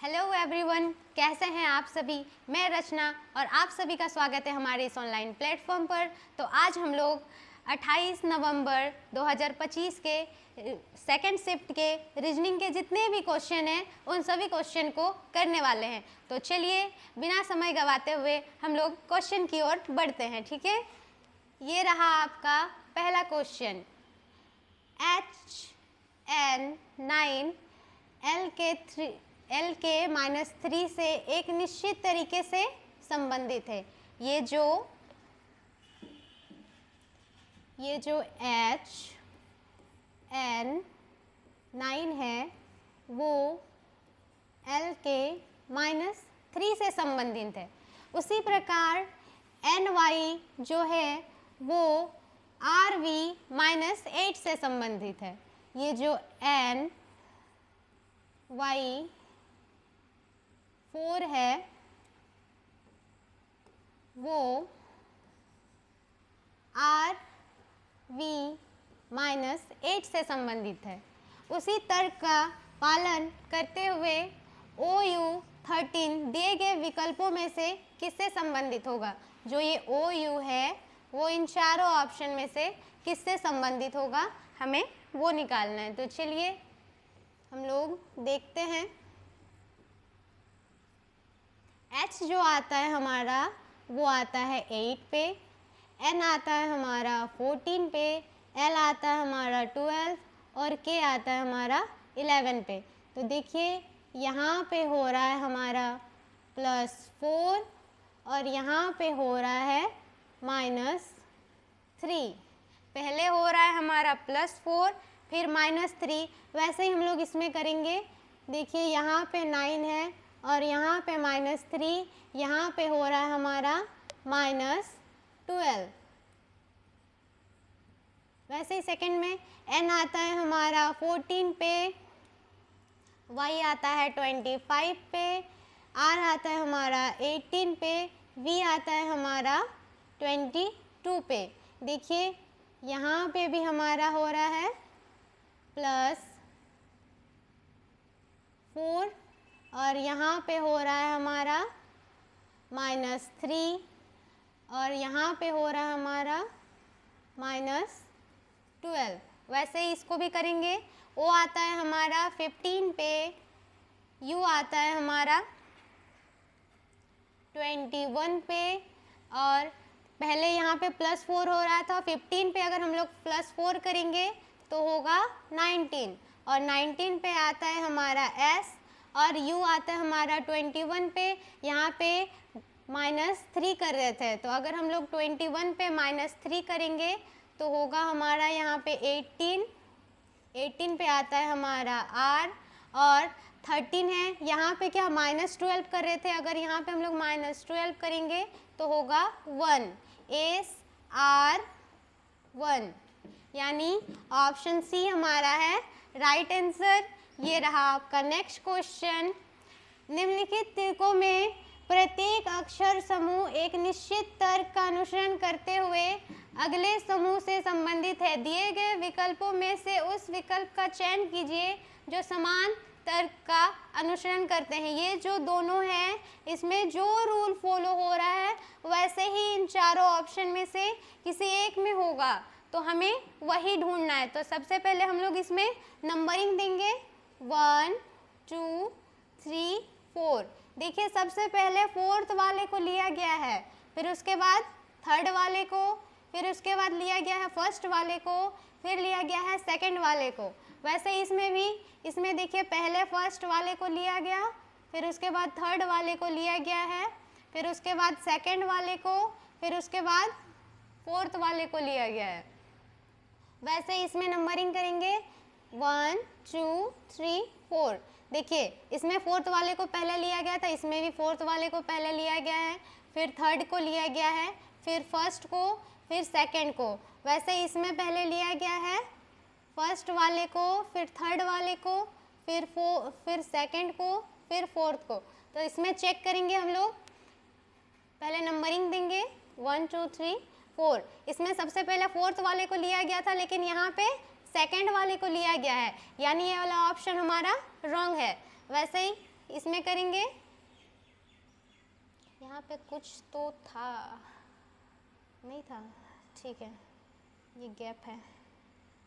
Hello everyone, कैसे हैं आप सभी। मैं रचना और आप सभी का स्वागत है हमारे इस ऑनलाइन प्लेटफॉर्म पर। तो आज हम लोग 28 नवंबर 2025 के सेकंड शिफ्ट के रीजनिंग के जितने भी क्वेश्चन हैं उन सभी क्वेश्चन को करने वाले हैं। तो चलिए बिना समय गंवाते हुए हम लोग क्वेश्चन की ओर बढ़ते हैं। ठीक है, ये रहा आपका पहला क्वेश्चन। HN9 L के -3 से एक निश्चित तरीके से संबंधित है। ये जो HN9 है वो L के -3 से संबंधित है। उसी प्रकार NY जो है वो RV -8 से संबंधित है। ये जो NY4 है वो RV -8 से संबंधित है। उसी तर्क का पालन करते हुए OU13 दिए गए विकल्पों में से किससे संबंधित होगा। जो ये OU है वो इन चारों ऑप्शन में से किससे संबंधित होगा, हमें वो निकालना है। तो चलिए हम लोग देखते हैं। H जो आता है हमारा वो आता है 8 पे, N आता है हमारा 14 पे, L आता है हमारा 12 और K आता है हमारा 11 पे। तो देखिए यहाँ पे हो रहा है हमारा +4 और यहाँ पे हो रहा है -3। पहले हो रहा है हमारा +4 फिर -3। वैसे ही हम लोग इसमें करेंगे। देखिए यहाँ पे 9 है और यहाँ पे -3, यहाँ पे हो रहा है हमारा -12। वैसे ही सेकंड में N आता है हमारा 14 पे, Y आता है 25 पे, R आता है हमारा 18 पे, V आता है हमारा 22 पे। देखिए यहाँ पे भी हमारा हो रहा है +4 और यहाँ पे हो रहा है हमारा -3 और यहाँ पे हो रहा है हमारा -12। वैसे ही इसको भी करेंगे। O आता है हमारा 15 पे, U आता है हमारा 21 पे और पहले यहाँ पे +4 हो रहा था। 15 पे अगर हम लोग +4 करेंगे तो होगा 19 और 19 पे आता है हमारा S और U आता है हमारा 21 पे। यहाँ पे -3 कर रहे थे तो अगर हम लोग 21 पे -3 करेंगे तो होगा हमारा यहाँ पे 18 पे आता है हमारा R और 13 है। यहाँ पे क्या -12 कर रहे थे, अगर यहाँ पे हम लोग -12 करेंगे तो होगा 1 SR1, यानी ऑप्शन सी हमारा है राइट आंसर। ये रहा आपका नेक्स्ट क्वेश्चन। निम्नलिखित तर्कों में प्रत्येक अक्षर समूह एक निश्चित तर्क का अनुसरण करते हुए अगले समूह से संबंधित है। दिए गए विकल्पों में से उस विकल्प का चयन कीजिए जो समान तर्क का अनुसरण करते हैं। ये जो दोनों हैं इसमें जो रूल फॉलो हो रहा है वैसे ही इन चारों ऑप्शन में से किसी एक में होगा, तो हमें वही ढूंढना है। तो सबसे पहले हम लोग इसमें नंबरिंग देंगे 1 2 3 4। देखिए सबसे पहले फोर्थ वाले को लिया गया है, फिर उसके बाद थर्ड वाले को, फिर उसके बाद लिया गया है फर्स्ट वाले को, फिर लिया गया है सेकंड वाले को। वैसे इसमें भी, इसमें देखिए पहले फर्स्ट वाले को लिया गया, फिर उसके बाद थर्ड वाले को लिया गया है, फिर उसके बाद सेकंड वाले को, फिर उसके बाद फोर्थ वाले को लिया गया है। वैसे इसमें नंबरिंग करेंगे 1 2 3 4। देखिए इसमें फोर्थ वाले को पहले लिया गया था, इसमें भी फोर्थ वाले को पहले लिया गया है, फिर थर्ड को लिया गया है, फिर फर्स्ट को, फिर सेकंड को। वैसे इसमें पहले लिया गया है फर्स्ट वाले को, फिर थर्ड वाले को, फिर सेकंड को, फिर फोर्थ को। तो इसमें चेक करेंगे हम लोग, पहले नंबरिंग देंगे 1 2 3 4। इसमें सबसे पहले फोर्थ वाले को लिया गया था लेकिन यहाँ पे सेकंड वाले को लिया गया है, यानी ये वाला ऑप्शन हमारा रॉन्ग है। वैसे ही इसमें करेंगे, यहाँ पे कुछ तो था, नहीं था, ठीक है, ये गैप है।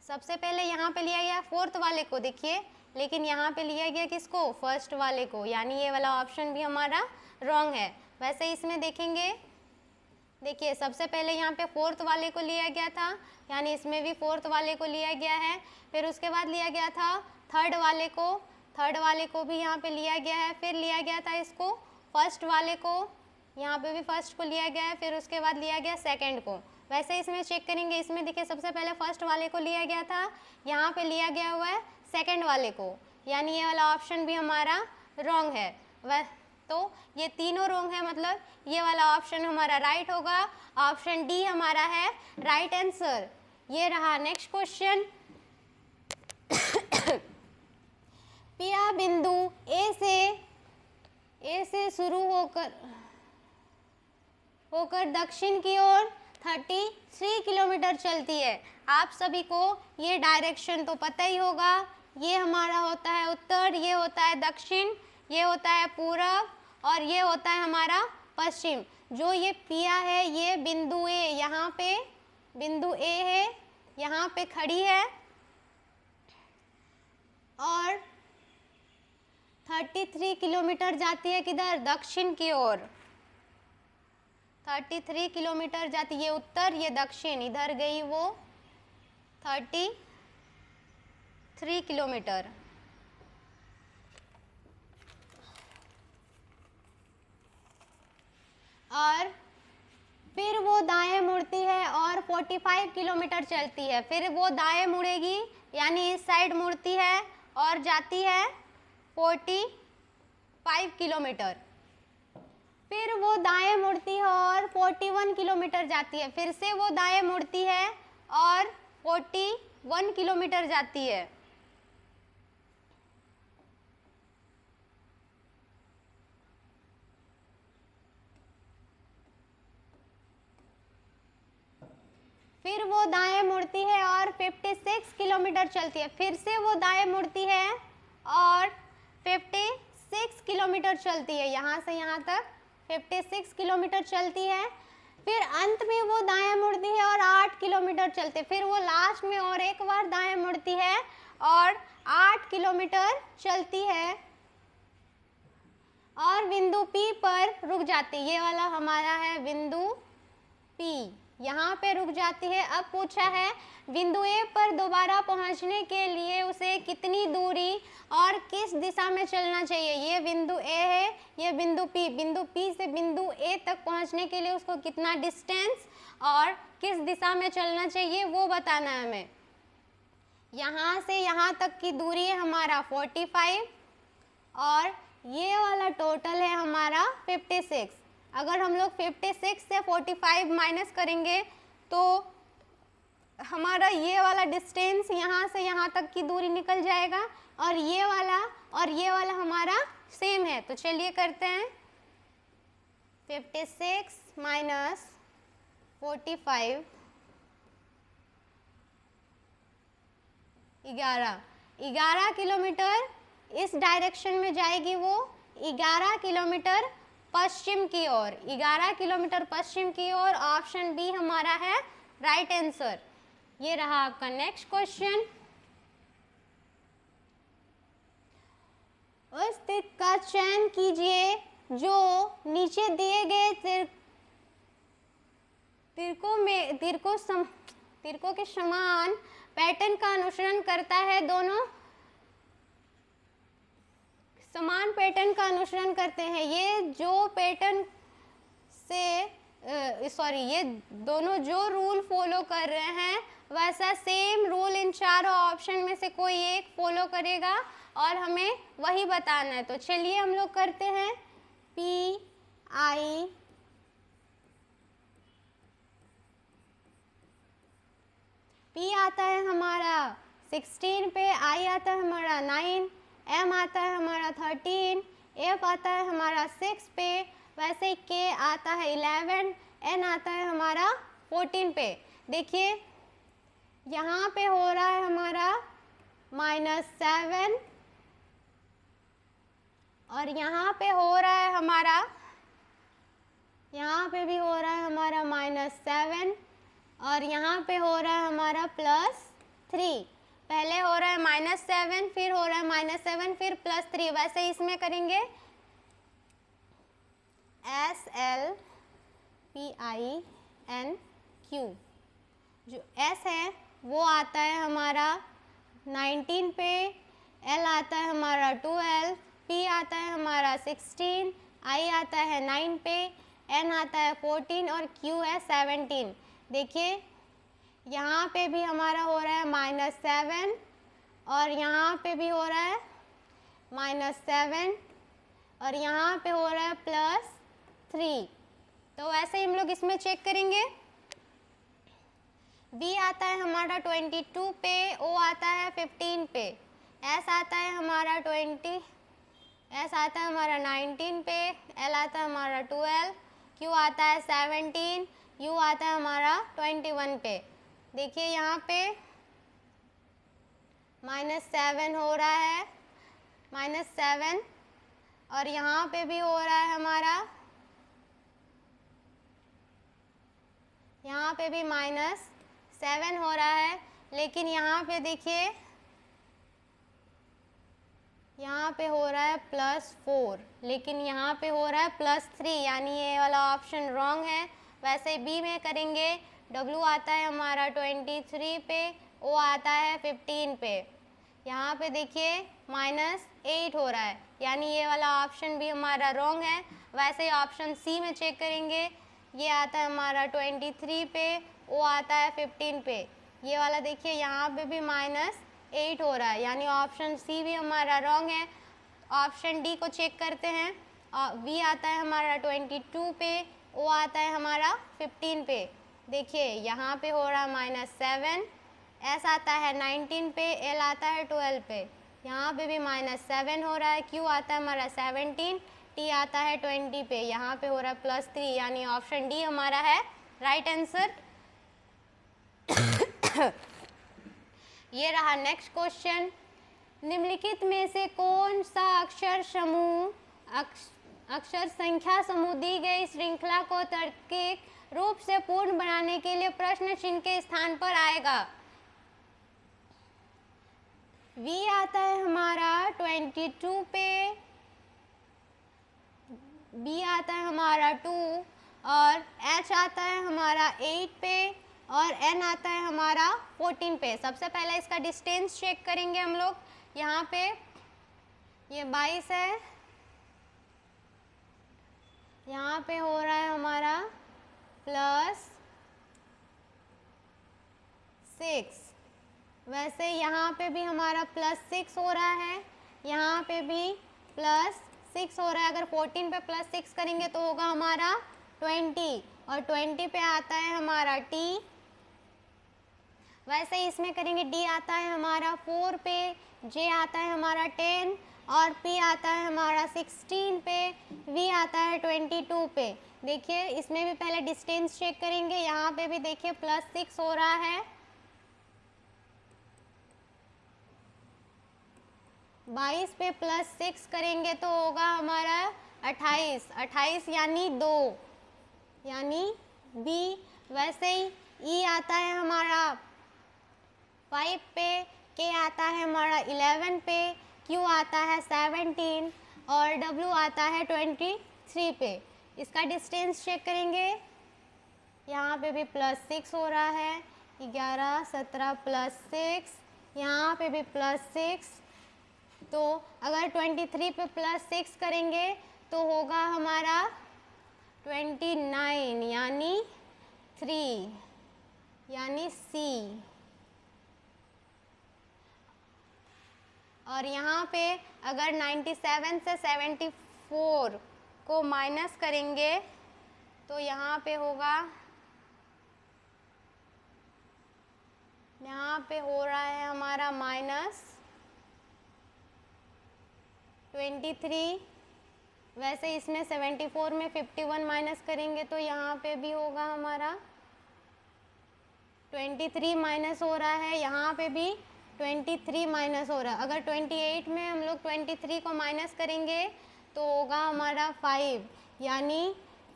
सबसे पहले यहाँ पे लिया गया फोर्थ वाले को, देखिए, लेकिन यहाँ पे लिया गया किसको, फर्स्ट वाले को, यानी ये वाला ऑप्शन भी हमारा रॉन्ग है। वैसे इसमें देखेंगे, देखिए सबसे पहले यहाँ पे फोर्थ वाले को लिया गया था, यानी इसमें भी फोर्थ वाले को लिया गया है। फिर उसके बाद लिया गया था थर्ड वाले को भी यहाँ पे लिया गया है। फिर लिया गया था इसको फर्स्ट वाले को, यहाँ पे भी फर्स्ट को लिया गया है। फिर उसके बाद लिया गया सेकंड को। वैसे इसमें चेक करेंगे, इसमें देखिए सबसे पहले फर्स्ट वाले को लिया गया था, यहाँ पे लिया गया हुआ है सेकंड वाले को, यानी ये वाला ऑप्शन भी हमारा रॉन्ग है। वह तो ये तीनों रॉन्ग है, मतलब ये वाला ऑप्शन हमारा राइट होगा। ऑप्शन डी हमारा है राइट आंसर। ये रहा नेक्स्ट क्वेश्चन। पिया बिंदु ए से शुरू होकर दक्षिण की ओर 33 किलोमीटर चलती है। आप सभी को ये डायरेक्शन तो पता ही होगा। ये हमारा होता है उत्तर, ये होता है दक्षिण, ये होता है पूरब और ये होता है हमारा पश्चिम। जो ये पिया है, ये बिंदु ए, यहाँ पे बिंदु ए है, यहाँ पे खड़ी है और 33 किलोमीटर जाती है किधर, दक्षिण की ओर। 33 किलोमीटर जाती, ये उत्तर ये दक्षिण, इधर गई वो 33 किलोमीटर। और फिर वो दाएं मुड़ती है और 45 किलोमीटर चलती है। फिर वो दाएं मुड़ेगी, यानी इस साइड मुड़ती है और जाती है 45 किलोमीटर। फिर वो दाएं मुड़ती है और 41 किलोमीटर जाती है। फिर से वो दाएं मुड़ती है और 41 किलोमीटर जाती है। फिर वो दाएं मुड़ती है और 56 किलोमीटर चलती है। फिर से वो दाएं मुड़ती है और 56 किलोमीटर चलती है, यहाँ से यहाँ तक 56 किलोमीटर चलती है। फिर अंत में वो दाएं मुड़ती है और 8 किलोमीटर चलते। फिर वो लास्ट में और एक बार दाएं मुड़ती है और 8 किलोमीटर चलती है और बिंदु P पर रुक जाती है। ये वाला हमारा है बिंदु P, यहाँ पे रुक जाती है। अब पूछा है बिंदु A पर दोबारा पहुँचने के लिए उसे कितनी दूरी और किस दिशा में चलना चाहिए। ये बिंदु A है, ये बिंदु P। बिंदु P से बिंदु A तक पहुँचने के लिए उसको कितना डिस्टेंस और किस दिशा में चलना चाहिए वो बताना है हमें। यहाँ से यहाँ तक की दूरी है हमारा 45 और ये वाला टोटल है हमारा 56। अगर हम लोग 56 से 45 माइनस करेंगे तो हमारा ये वाला डिस्टेंस यहाँ से यहाँ तक की दूरी निकल जाएगा और ये वाला हमारा सेम है। तो चलिए करते हैं, 56 माइनस 45 11 किलोमीटर इस डायरेक्शन में जाएगी। वो 11 किलोमीटर पश्चिम की ओर, 11 किलोमीटर पश्चिम की ओर। ऑप्शन बी हमारा है राइट आंसर। ये रहा आपका नेक्स्ट क्वेश्चन। उस तीर का चयन कीजिए जो नीचे दिए गए तीरकों के समान पैटर्न का अनुसरण करता है। दोनों समान पैटर्न का अनुसरण करते हैं। ये जो पैटर्न से ये दोनों जो रूल फॉलो कर रहे हैं वैसा सेम रूल इन चारों ऑप्शन में से कोई एक फॉलो करेगा और हमें वही बताना है। तो चलिए हम लोग करते हैं। P आता है हमारा 16 पे, I आता है हमारा 9, M आता है हमारा 13, F आता है हमारा 6 पे, वैसे K आता है 11, N आता है हमारा 14 पे। देखिए यहाँ पे हो रहा है हमारा -7 और यहाँ पे हो रहा है हमारा, यहाँ पे भी हो रहा है हमारा -7 और यहाँ पे हो रहा है हमारा +3। पहले हो रहा है -7, फिर हो रहा है -7, फिर +3। वैसे इसमें करेंगे SLPINQ। जो S है वो आता है हमारा 19 पे, L आता है हमारा 12, P आता है हमारा 16, I आता है 9 पे, N आता है 14 और Q है 17। देखिए यहाँ पे भी हमारा हो रहा है -7 और यहाँ पे भी हो रहा है -7 और यहाँ पे हो रहा है +3। तो वैसे ही हम लोग इसमें चेक करेंगे। B आता है हमारा 22 पे, O आता है 15 पे, S आता है हमारा 19 पे, L आता है हमारा 12, Q आता है 17, U आता है हमारा 21 पे। देखिए यहाँ पे -7 हो रहा है, -7 और यहाँ पे भी हो रहा है हमारा, यहाँ पे भी -7 हो रहा है। लेकिन यहाँ पे देखिए यहाँ पे हो रहा है +4, लेकिन यहाँ पे हो रहा है +3, यानी ये वाला ऑप्शन रॉन्ग है। वैसे बी में करेंगे, W आता है हमारा 23 पे, O आता है 15 पे। यहाँ पे देखिए -8 हो रहा है, यानी ये वाला ऑप्शन भी हमारा रॉन्ग है। वैसे ऑप्शन सी में चेक करेंगे, ये आता है हमारा 23 पे, O आता है 15 पे। ये वाला देखिए यहाँ पे भी -8 हो रहा है, यानी ऑप्शन सी भी हमारा रॉन्ग है। ऑप्शन डी को चेक करते हैं। वी आता है हमारा 22 पे, O आता है हमारा 15 पे। देखिए यहाँ पे हो रहा है -7, S आता है 19 पे, L आता है 12 पे। यहाँ पे भी -7 हो रहा है, Q आता है हमारा 17, T आता है 20 पे। यहाँ पे हो रहा है +3, यानी ऑप्शन डी हमारा है राइट आंसर। ये रहा नेक्स्ट क्वेश्चन। निम्नलिखित में से कौन सा अक्षर संख्या समूह दी गई श्रृंखला को तार्किक रूप से पूर्ण बनाने के लिए प्रश्न चिन्ह के स्थान पर आएगा? V आता है हमारा 22 पे, B आता है हमारा 2 और H आता है हमारा 8 पे और N आता है हमारा 14 पे। सबसे पहले इसका डिस्टेंस चेक करेंगे हम लोग। यहाँ पे ये 22 है, यहाँ पे हो रहा है हमारा +6। वैसे यहाँ पे भी हमारा +6 हो रहा है, यहाँ पे भी +6 हो रहा है। अगर 14 पे +6 करेंगे तो होगा हमारा 20 और 20 पे आता है हमारा T। वैसे ही इसमें करेंगे, D आता है हमारा 4 पे, J आता है हमारा 10 और P आता है हमारा 16 पे, V आता है 22 पे। देखिए इसमें भी पहले डिस्टेंस चेक करेंगे। यहाँ पे भी देखिए +6 हो रहा है, 22 पे +6 करेंगे तो होगा हमारा 28 यानी 2, यानी B। वैसे ही E आता है हमारा 5 पे, K आता है हमारा 11 पे, Q आता है 17 और W आता है 23 पे। इसका डिस्टेंस चेक करेंगे। यहाँ पे भी +6 हो रहा है, 11 17 +6, यहाँ पे भी +6। तो अगर 23 पे +6 करेंगे तो होगा हमारा 29 यानी 3, यानी C। और यहाँ पे अगर 97 से 74 को माइनस करेंगे तो यहाँ पे होगा, यहाँ पे हो रहा है हमारा -23। वैसे इसमें 74 में 51 माइनस करेंगे तो यहाँ पे भी होगा हमारा 23 माइनस हो रहा है, यहाँ पे भी 23 माइनस हो रहा है। अगर 28 में हम लोग 23 को माइनस करेंगे तो होगा हमारा 5, यानी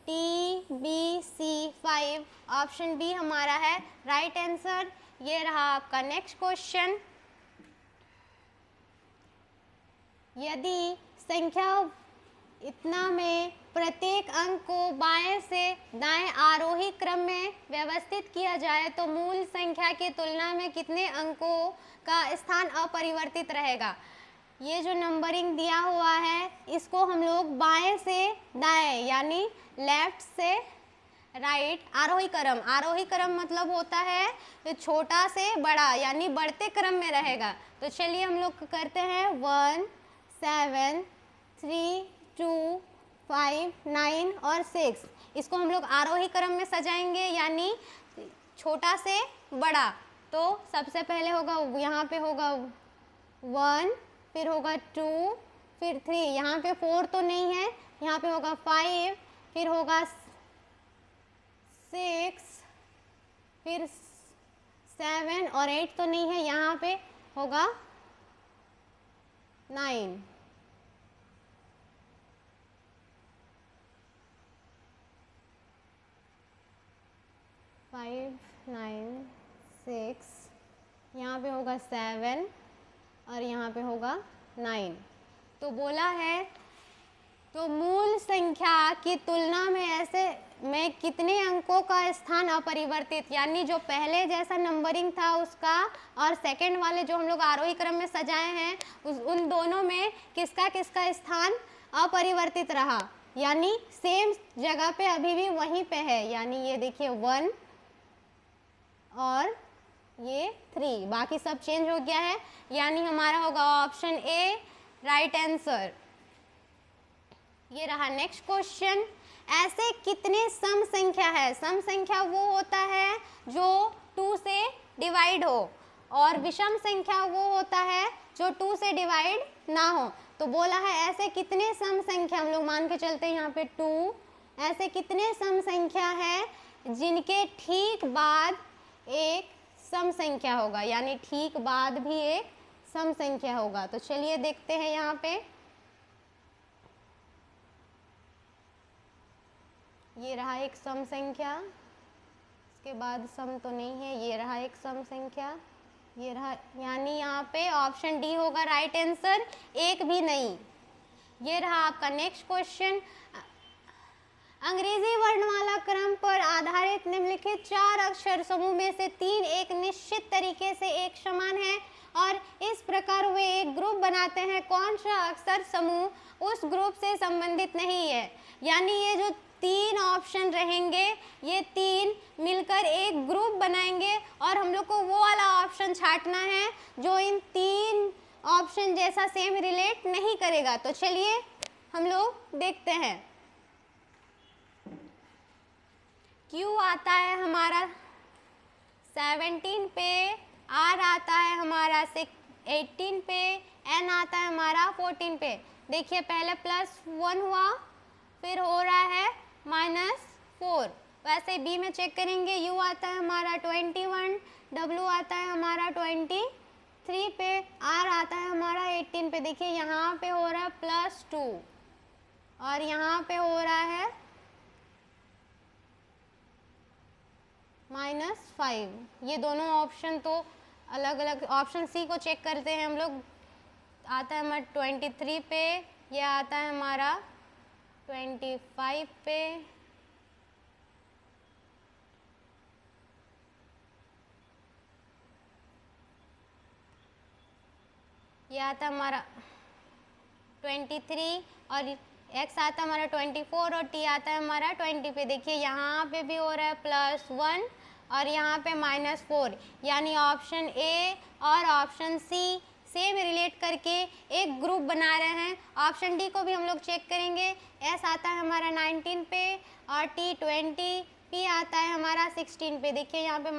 TBC 5, ऑप्शन बी हमारा है राइट आंसर। ये रहा आपका नेक्स्ट क्वेश्चन। यदि संख्या इतना में प्रत्येक अंक को बाएं से दाएं आरोही क्रम में व्यवस्थित किया जाए तो मूल संख्या की तुलना में कितने अंकों का स्थान अपरिवर्तित रहेगा। ये जो नंबरिंग दिया हुआ है इसको हम लोग बाएं से दाएं यानी लेफ्ट से राइट, आरोही क्रम मतलब होता है छोटा से बड़ा यानी बढ़ते क्रम में रहेगा। तो चलिए हम लोग करते हैं 1, 7, 3, 2, 5, 9 और 6। इसको हम लोग आरोही क्रम में सजाएंगे यानी छोटा से बड़ा। तो सबसे पहले होगा यहाँ पे होगा 1, फिर होगा 2, फिर 3, यहाँ पे 4 तो नहीं है, यहाँ पे होगा 5, फिर होगा 6, फिर 7 और 8 तो नहीं है, यहाँ पे होगा 9। फाइव, 9, 6, यहाँ पे होगा 7 और यहाँ पे होगा 9। तो बोला है तो मूल संख्या की तुलना में ऐसे में कितने अंकों का स्थान अपरिवर्तित, यानी जो पहले जैसा नंबरिंग था उसका और सेकंड वाले जो हम लोग आरोही क्रम में सजाए हैं उन दोनों में किसका किसका स्थान अपरिवर्तित रहा, यानी सेम जगह पे अभी भी वहीं पे है। यानी ये देखिए 1 और ये 3, बाकी सब चेंज हो गया है, यानी हमारा होगा ऑप्शन ए राइट आंसर। ये रहा नेक्स्ट क्वेश्चन। ऐसे कितने सम संख्या है। सम संख्या वो होता है जो 2 से डिवाइड हो और विषम संख्या वो होता है जो 2 से डिवाइड ना हो। तो बोला है ऐसे कितने सम संख्या, हम लोग मान के चलते हैं यहाँ पे 2, ऐसे कितने सम संख्या है जिनके ठीक बाद एक सम संख्या होगा, यानी ठीक बाद भी एक सम संख्या होगा। तो चलिए देखते हैं यहाँ पे, ये रहा एक सम संख्या, इसके बाद सम तो नहीं है, ये रहा एक सम संख्या, ये रहा, यानी यहाँ पे ऑप्शन डी होगा राइट आंसर, एक भी नहीं। ये रहा आपका नेक्स्ट क्वेश्चन। अंग्रेजी वर्णमाला क्रम पर आधारित निम्नलिखित 4 अक्षर समूह में से 3 एक निश्चित तरीके से एक समान है और इस प्रकार वे एक ग्रुप बनाते हैं। कौन सा अक्षर समूह उस ग्रुप से संबंधित नहीं है। यानी ये जो 3 ऑप्शन रहेंगे ये 3 मिलकर एक ग्रुप बनाएंगे और हम लोग को वो वाला ऑप्शन छांटना है जो इन 3 ऑप्शन जैसा सेम रिलेट नहीं करेगा। तो चलिए हम लोग देखते हैं। Q आता है हमारा 17 पे, R आता है हमारा 18 पे, N आता है हमारा 14 पे। देखिए पहले +1 हुआ, फिर हो रहा है -4। वैसे B में चेक करेंगे, U आता है हमारा 21, W आता है हमारा 23 पे, R आता है हमारा 18 पे। देखिए यहाँ पे हो रहा है +2 और यहाँ पे हो रहा है -5। ये दोनों ऑप्शन तो अलग अलग। ऑप्शन सी को चेक करते हैं हम लोग, आता है हमारा 23 पे, ये आता है हमारा 25 पे, ये आता है हमारा 23 और x आता है हमारा 24 और t आता है हमारा 20 पे। देखिए यहाँ पे भी हो रहा है +1 और यहाँ पे -4, यानी ऑप्शन ए और ऑप्शन सी सेम रिलेट करके एक ग्रुप बना रहे हैं। ऑप्शन डी को भी हम लोग चेक करेंगे, एस आता है हमारा 19 पे और टी 20, पी आता है हमारा 16 पे। देखिए यहाँ पे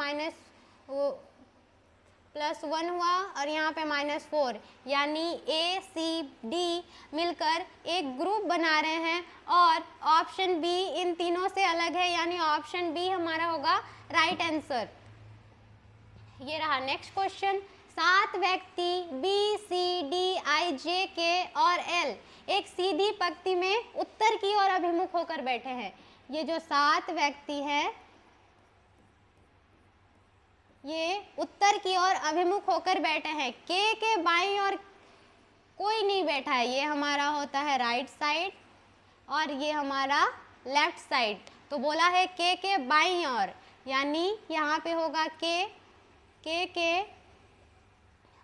+1 हुआ और यहाँ पे -4, यानी ए सी डी मिलकर एक ग्रुप बना रहे हैं और ऑप्शन बी इन तीनों से अलग है, यानी ऑप्शन बी हमारा होगा राइट आंसर। ये रहा नेक्स्ट क्वेश्चन। 7 व्यक्ति बी सी डी आई जे के और एल एक सीधी पंक्ति में उत्तर की ओर अभिमुख होकर बैठे हैं। ये जो 7 व्यक्ति हैं ये उत्तर की ओर अभिमुख होकर बैठे हैं। के बाईं ओर कोई नहीं बैठा है, ये हमारा होता है राइट साइड और ये हमारा लेफ्ट साइड। तो बोला है के बाईं ओर, यानी यहाँ पे होगा के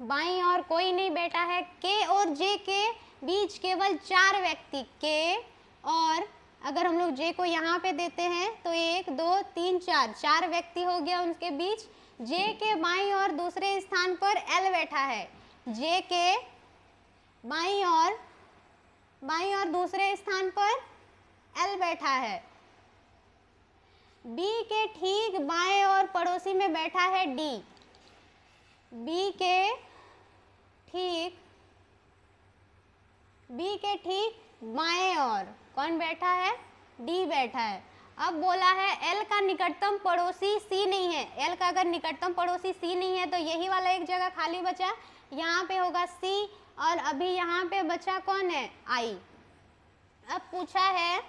बाईं ओर कोई नहीं बैठा है। के और जे के बीच केवल 4 व्यक्ति, के और अगर हम लोग जे को यहाँ पे देते हैं तो 1 2 3 4 व्यक्ति हो गया उनके बीच। जे के बाईं ओर दूसरे स्थान पर एल बैठा है। जे के बाईं ओर दूसरे स्थान पर एल बैठा है। बी के ठीक बाएं ओर पड़ोसी में बैठा है डी। बी के ठीक बाएं ओर कौन बैठा है? डी बैठा है। अब बोला है एल का निकटतम पड़ोसी सी नहीं है। एल का अगर निकटतम पड़ोसी सी नहीं है तो यही वाला एक जगह खाली बचा, यहाँ पे होगा सी और अभी यहाँ पे बचा कौन है? आई। अब पूछा है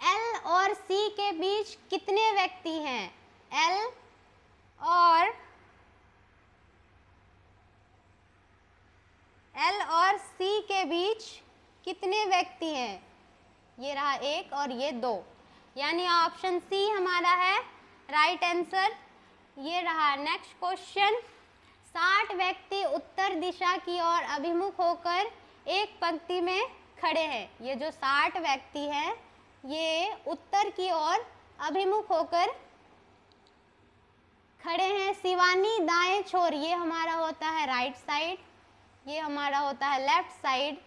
एल और सी के बीच कितने व्यक्ति हैं? एल और सी के बीच कितने व्यक्ति हैं? ये रहा 1 और ये 2, यानी ऑप्शन सी हमारा है राइट आंसर। ये रहा नेक्स्ट क्वेश्चन। 60 व्यक्ति उत्तर दिशा की ओर अभिमुख होकर एक पंक्ति में खड़े हैं। ये जो 60 व्यक्ति हैं ये उत्तर की ओर अभिमुख होकर खड़े हैं। शिवानी दाएं छोर, ये हमारा होता है राइट साइड, ये हमारा होता है लेफ्ट साइड।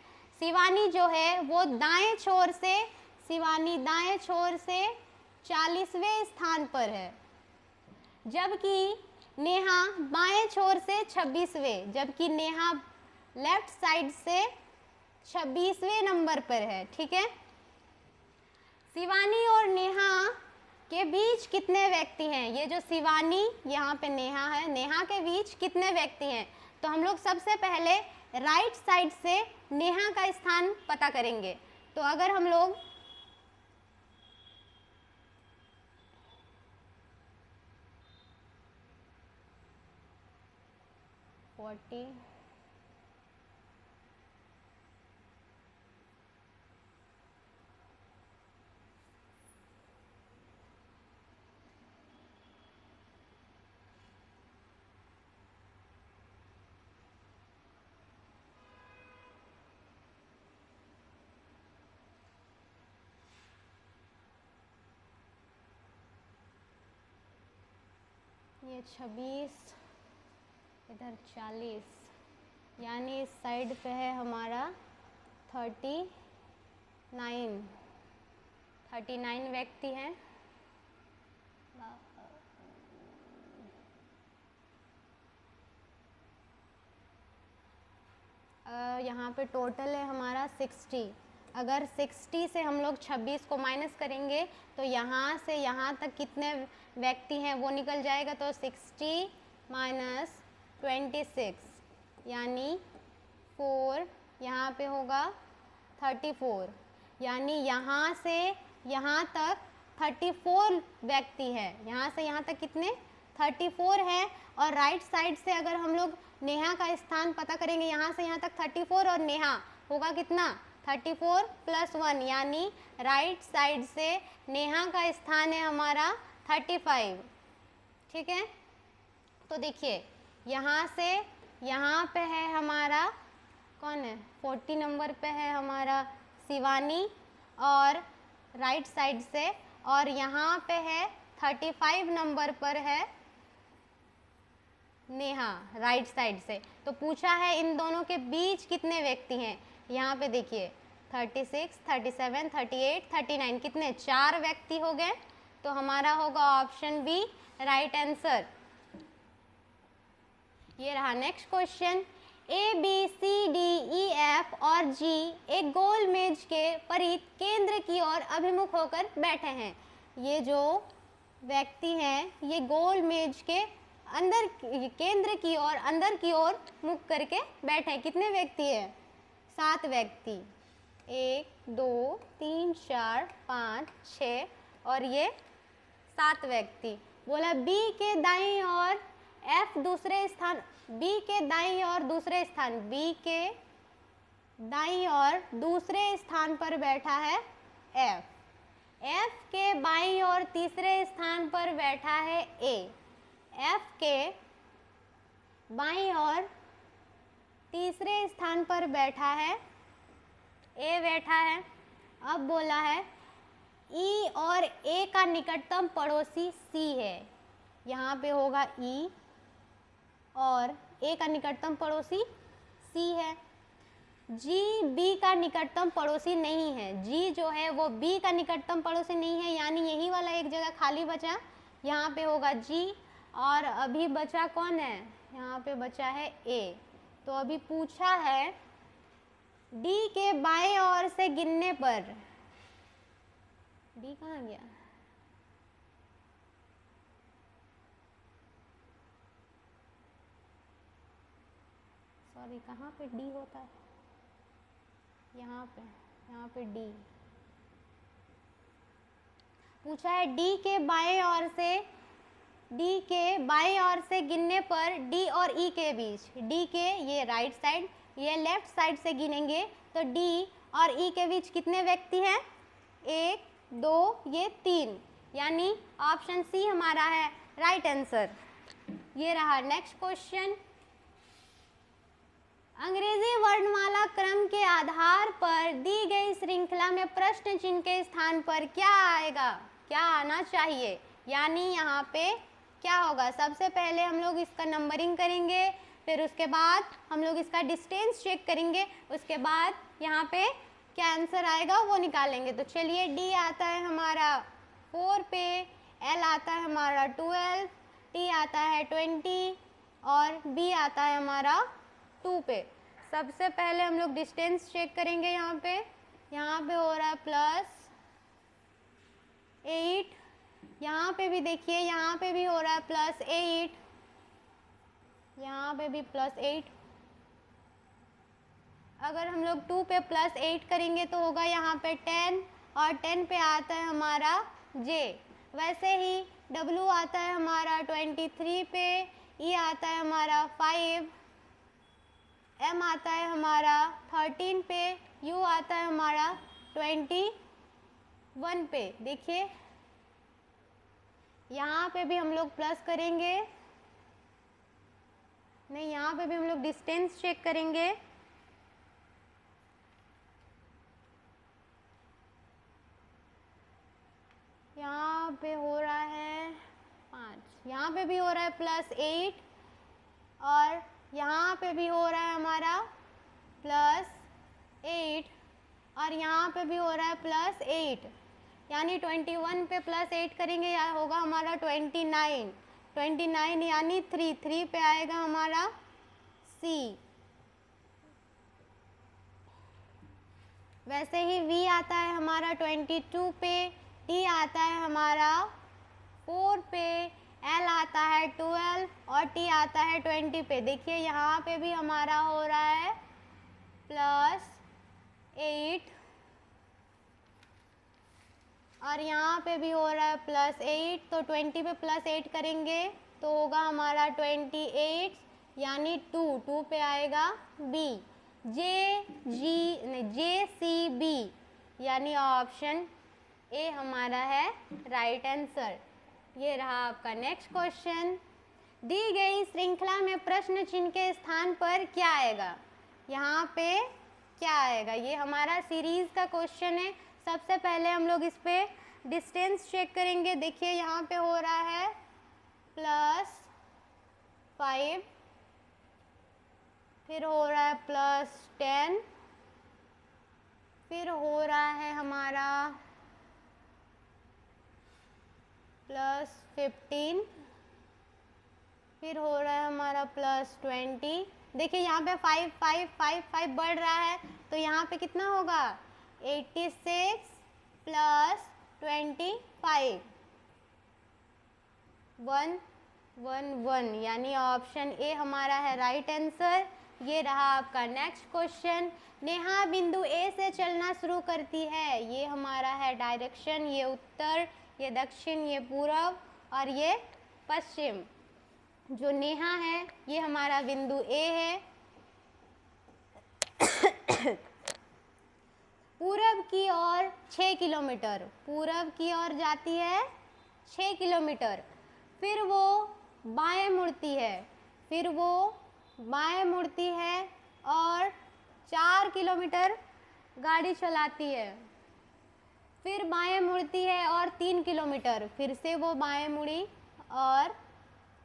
शिवानी जो है वो दाएं छोर से 40वें स्थान पर है, जबकि नेहा बाएं छोर से 26वें, जबकि नेहा लेफ्ट साइड से 26वें नंबर पर है। ठीक है। शिवानी और नेहा के बीच कितने व्यक्ति हैं? ये जो शिवानी, यहाँ पे नेहा है, नेहा के बीच कितने व्यक्ति हैं? तो हम लोग सबसे पहले राइट साइड से नेहा का स्थान पता करेंगे। तो अगर हम लोग ये 26 इधर 40, यानी इस साइड पे है हमारा 39 व्यक्ति हैं। यहाँ पे टोटल है हमारा 60। अगर 60 से हम लोग 26 को माइनस करेंगे तो यहाँ से यहाँ तक कितने व्यक्ति हैं वो निकल जाएगा। तो 60 माइनस 26 यानी 4, यहाँ पे होगा 34, यानी यहाँ से यहाँ तक 34 व्यक्ति है। यहाँ से यहाँ तक कितने? 34 है। और राइट साइड से अगर हम लोग नेहा का स्थान पता करेंगे, यहाँ से यहाँ तक 34 और नेहा होगा कितना? 34 + 1, यानी राइट साइड से नेहा का स्थान है हमारा 35। ठीक है। तो देखिए यहाँ से यहाँ पे है हमारा कौन है? 40 नंबर पे है हमारा शिवानी और राइट साइड से, और यहाँ पे है 35 नंबर पर है नेहा राइट साइड से। तो पूछा है इन दोनों के बीच कितने व्यक्ति हैं। यहाँ पे देखिए 36, 37, 38, 39, कितने? 4 व्यक्ति हो गए। तो हमारा होगा ऑप्शन बी राइट आंसर। ये रहा next question. A B C D E F और जी एक गोल मेज के परित केंद्र की ओर अभिमुख होकर बैठे हैं। ये जो व्यक्ति हैं ये गोल मेज के अंदर केंद्र की ओर अंदर की ओर मुख करके बैठे। कितने व्यक्ति हैं? 7 व्यक्ति। 1 2 3 4 5 6 और ये 7 व्यक्ति। बोला बी के दाईं ओर एफ दूसरे स्थान, बी के दाईं ओर दूसरे स्थान, बी के दाईं ओर दूसरे स्थान पर बैठा है एफ। एफ के बाईं ओर तीसरे स्थान पर बैठा है ए। एफ के बाईं ओर तीसरे स्थान पर बैठा है ए बैठा है। अब बोला है ई और ए का निकटतम पड़ोसी सी है। यहाँ पे होगा ई और ए का निकटतम पड़ोसी सी है। जी बी का निकटतम पड़ोसी नहीं है। जी जो है वो बी का निकटतम पड़ोसी नहीं है, यानी यही वाला एक जगह खाली बचा, यहाँ पे होगा जी। और अभी बचा कौन है? यहाँ पे बचा है ए। तो अभी पूछा है डी के बाएं ओर से गिनने पर, डी कहाँ गया? सॉरी, कहाँ पे डी होता है? यहाँ पे डी पूछा है। डी के बाएं ओर से गिनने पर डी और ई के बीच, डी के ये राइट साइड, ये लेफ्ट साइड से गिनेंगे तो डी और ई के बीच कितने व्यक्ति हैं? 1 2 ये 3, यानी ऑप्शन सी हमारा है राइट आंसर। ये रहा नेक्स्ट क्वेश्चन। अंग्रेजी वर्णमाला क्रम के आधार पर दी गई श्रृंखला में प्रश्न चिन्ह के स्थान पर क्या आएगा, क्या आना चाहिए? यानी यहाँ पे क्या होगा? सबसे पहले हम लोग इसका नंबरिंग करेंगे, फिर उसके बाद हम लोग इसका डिस्टेंस चेक करेंगे, उसके बाद यहाँ पे क्या आंसर आएगा वो निकालेंगे। तो चलिए, डी आता है हमारा 4 पे, एल आता है हमारा 12, टी आता है 20 और बी आता है हमारा 2 पे। सबसे पहले हम लोग डिस्टेंस चेक करेंगे। यहाँ पे हो रहा है +8, यहाँ पे भी देखिए, यहाँ पे भी हो रहा है +8, यहाँ पे भी +8। अगर हम लोग 2 पे +8 करेंगे तो होगा यहाँ पे 10 और 10 पे आता है हमारा जे। वैसे ही डब्लू आता है हमारा 23 पे, ई आता है हमारा 5, एम आता है हमारा 13 पे, यू आता है हमारा 21 पे। देखिए यहाँ पे भी हम लोग प्लस करेंगे, नहीं यहाँ पे भी हम लोग डिस्टेंस चेक करेंगे। यहाँ पे हो रहा है 5, यहाँ पे भी हो रहा है +8 और यहाँ पे भी हो रहा है हमारा +8 और यहाँ पे भी हो रहा है +8, यानी 21 पे +8 करेंगे या होगा हमारा 29 यानी 3 पे आएगा हमारा सी। वैसे ही वी आता है हमारा 22 पे, टी आता है हमारा 4 पे, एल आता है 12 और टी आता है 20 पे। देखिए यहाँ पे भी हमारा हो रहा है +8 और यहाँ पे भी हो रहा है +8, तो 20 पे +8 करेंगे तो होगा हमारा 28, यानी 2 पे आएगा बी। जे सी बी, यानी ऑप्शन ए हमारा है राइट आंसर। ये रहा आपका नेक्स्ट क्वेश्चन। दी गई श्रृंखला में प्रश्न चिन्ह के स्थान पर क्या आएगा? यहाँ पे क्या आएगा? ये हमारा सीरीज का क्वेश्चन है। सबसे पहले हम लोग इस पे डिस्टेंस चेक करेंगे। देखिए यहाँ पे हो रहा है +5, फिर हो रहा है +10, फिर हो रहा है हमारा +15, फिर हो रहा है हमारा +20। देखिए यहाँ पे 5 बढ़ रहा है, तो यहाँ पे कितना होगा? 86 + 25, 1 1 यानी ऑप्शन ए हमारा है राइट आंसर। ये रहा आपका नेक्स्ट क्वेश्चन। नेहा बिंदु ए से चलना शुरू करती है। ये हमारा है डायरेक्शन, ये उत्तर, ये दक्षिण, ये पूर्व और ये पश्चिम। जो नेहा है ये हमारा बिंदु ए है। पूरब की ओर 6 किलोमीटर, पूरब की ओर जाती है 6 किलोमीटर। फिर वो बाएं मुड़ती है, फिर वो बाएं मुड़ती है और 4 किलोमीटर गाड़ी चलाती है। फिर बाएं मुड़ती है और 3 किलोमीटर, फिर से वो बाएं मुड़ी और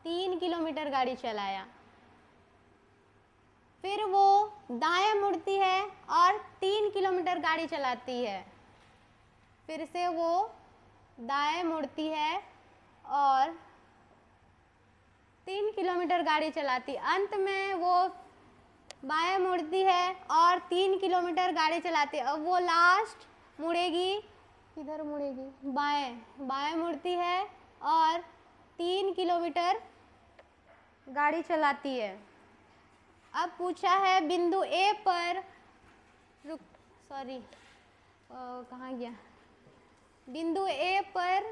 3 किलोमीटर गाड़ी चलाया। फिर वो दाएं मुड़ती है और 3 किलोमीटर गाड़ी चलाती है। फिर से वो दाएं मुड़ती है और 3 किलोमीटर गाड़ी चलाती। अंत में वो बाएं मुड़ती है और 3 किलोमीटर गाड़ी चलाती। अब वो लास्ट मुड़ेगी, किधर मुड़ेगी? बाएं, बाएं मुड़ती है और 3 किलोमीटर गाड़ी चलाती है। अब पूछा है बिंदु ए पर कहाँ गया? बिंदु ए पर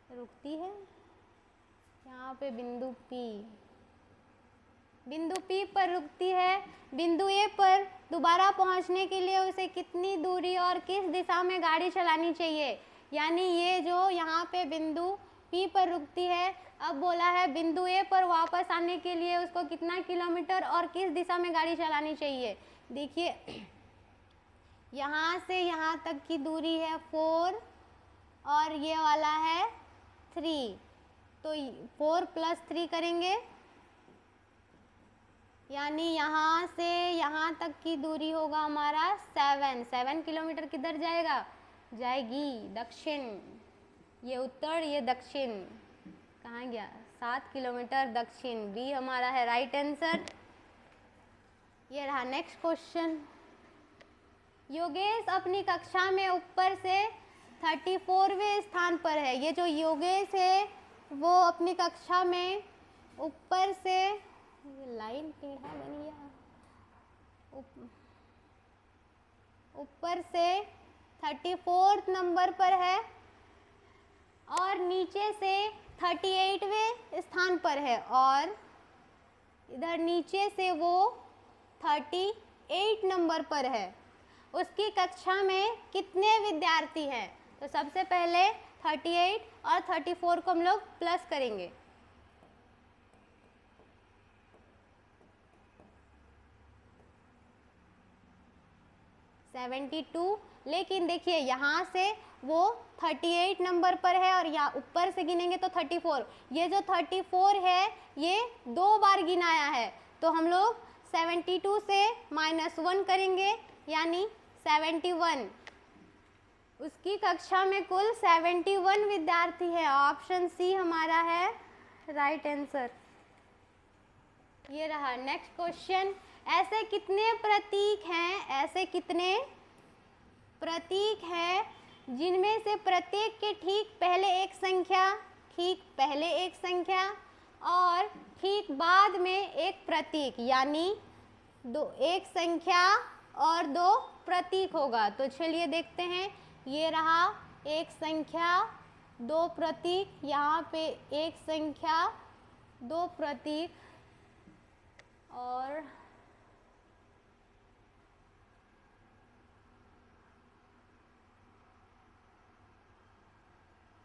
रुकती है, यहाँ पे बिंदु पी, बिंदु पी पर रुकती है। बिंदु ए पर दोबारा पहुँचने के लिए उसे कितनी दूरी और किस दिशा में गाड़ी चलानी चाहिए? यानी ये जो यहाँ पे बिंदु पी पर रुकती है, अब बोला है बिंदु ए पर वापस आने के लिए उसको कितना किलोमीटर और किस दिशा में गाड़ी चलानी चाहिए। देखिए यहाँ से यहाँ तक की दूरी है 4 और ये वाला है 3, तो 4 + 3 करेंगे, यानी यहाँ से यहाँ तक की दूरी होगा हमारा 7 किलोमीटर। किधर जाएगा? जाएगी दक्षिण, ये उत्तर, ये दक्षिण। कहाँ गया? 7 किलोमीटर दक्षिण। बी हमारा है राइट आंसर। ये रहा नेक्स्ट क्वेश्चन। योगेश अपनी कक्षा में ऊपर से 34वें स्थान पर है। ये जो योगेश है वो अपनी कक्षा में ऊपर से, लाइन टेढ़ा बन गया, ऊपर से 34 नंबर पर है और नीचे से 38वें स्थान पर है, और इधर नीचे से वो 38 नंबर पर है। उसकी कक्षा में कितने विद्यार्थी हैं? तो सबसे पहले 38 और 34 को हम लोग प्लस करेंगे। लेकिन देखिए यहाँ से वो 38 नंबर पर है और यहाँ ऊपर से गिनेंगे तो 34। ये जो 34 है ये 2 बार गिनाया है, तो हम लोग 72 से -1 करेंगे, यानी 71। उसकी कक्षा में कुल 71 विद्यार्थी है। ऑप्शन सी हमारा है राइट आंसर। ये रहा नेक्स्ट क्वेश्चन। ऐसे कितने प्रतीक हैं, ऐसे कितने प्रतीक हैं जिनमें से प्रत्येक के ठीक पहले एक संख्या, ठीक पहले एक संख्या और ठीक बाद में एक प्रतीक, यानी एक संख्या और 2 प्रतीक होगा। तो चलिए देखते हैं। ये रहा एक संख्या 2 प्रतीक, यहाँ पे एक संख्या 2 प्रतीक और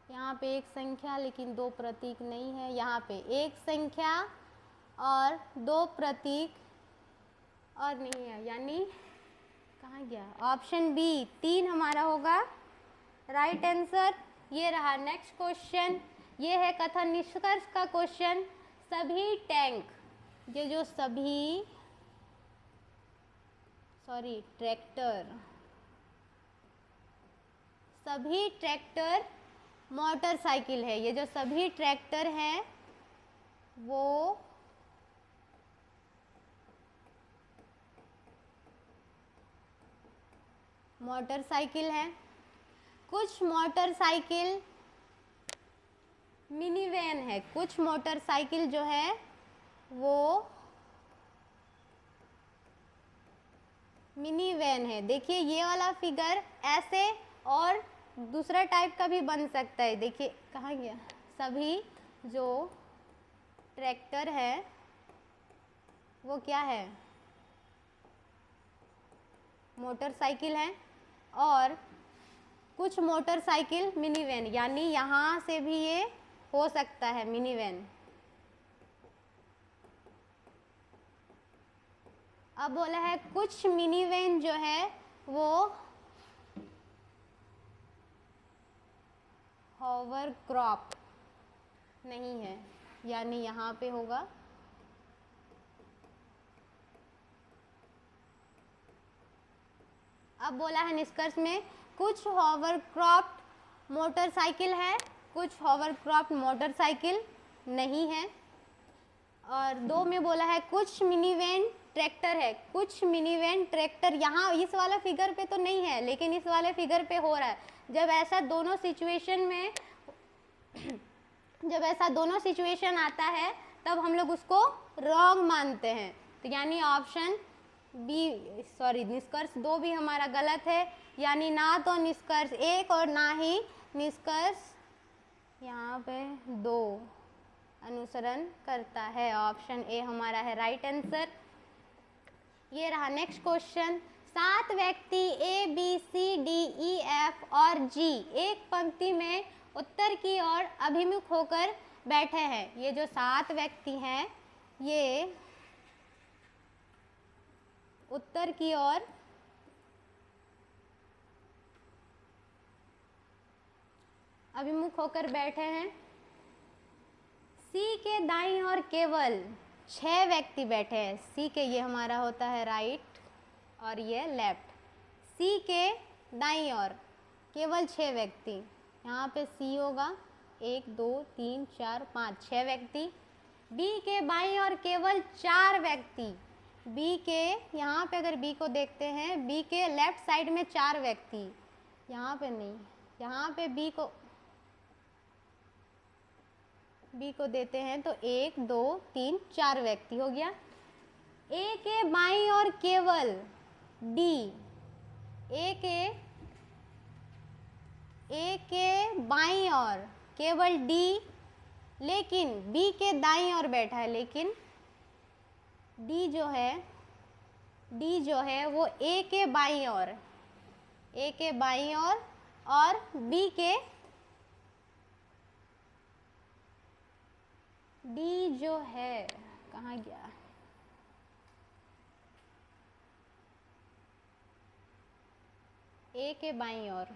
यहाँ पे एक संख्या लेकिन 2 प्रतीक नहीं है। यहाँ पे एक संख्या और 2 प्रतीक और नहीं है, यानी कहाँ गया? ऑप्शन बी 3 हमारा होगा राइट आंसर। ये रहा नेक्स्ट क्वेश्चन। ये है कथन निष्कर्ष का क्वेश्चन। सभी टैंक, ये जो सभी ट्रैक्टर मोटरसाइकिल है। ये जो सभी ट्रैक्टर हैं वो मोटरसाइकिल है। कुछ मोटरसाइकिल है, कुछ मोटरसाइकिल जो है वो मिनी वैन है। देखिए ये वाला फिगर ऐसे और दूसरा टाइप का भी बन सकता है। देखिए कहाँ गया, सभी जो ट्रैक्टर है वो क्या है, मोटरसाइकिल है, और कुछ मोटरसाइकिल मिनी वैन, यानी यहाँ से भी ये हो सकता है मिनी वैन। अब बोला है कुछ मिनी वैन जो है वो हॉवरक्रॉफ्ट नहीं है, यानी यहाँ पे होगा अब बोला है निष्कर्ष में कुछ हॉवरक्रॉफ्ट मोटरसाइकिल है, कुछ हॉवरक्रॉफ्ट मोटरसाइकिल नहीं है। और 2 में बोला है कुछ मिनी वैन ट्रैक्टर है, कुछ मिनी वैन ट्रैक्टर यहाँ इस वाला फिगर पे तो नहीं है, लेकिन इस वाले फिगर पे हो रहा है। जब ऐसा दोनों सिचुएशन आता है तब हम लोग उसको रॉन्ग मानते हैं। तो यानी ऑप्शन बी, निष्कर्ष 2 भी हमारा गलत है, यानी ना तो निष्कर्ष 1 और ना ही निष्कर्ष यहाँ पे 2 अनुसरण करता है। ऑप्शन ए हमारा है राइट आंसर। ये रहा नेक्स्ट क्वेश्चन। 7 व्यक्ति A B C D E F और जी एक पंक्ति में उत्तर की ओर अभिमुख होकर बैठे हैं। ये जो 7 व्यक्ति हैं ये उत्तर की ओर अभिमुख होकर बैठे हैं। सी के दाईं ओर केवल 6 व्यक्ति बैठे हैं। सी के ये हमारा होता है राइट और ये लेफ्ट। सी के दाईं ओर केवल 6 व्यक्ति, यहाँ पे सी होगा 1 2 3 4 5 6 व्यक्ति। बी के बाईं ओर केवल 4 व्यक्ति। बी के यहाँ पे अगर बी को देखते हैं, बी के लेफ्ट साइड में 4 व्यक्ति, यहाँ पे नहीं, यहाँ पे बी को देते हैं तो 1 2 3 4 व्यक्ति हो गया। ए के बाईं ओर केवल डी, ए के बाईं ओर केवल डी, लेकिन बी के दाईं ओर बैठा है, लेकिन डी जो है वो ए के बाईं ओर और बी के डी जो है कहाँ गया, ए के बाईं ओर,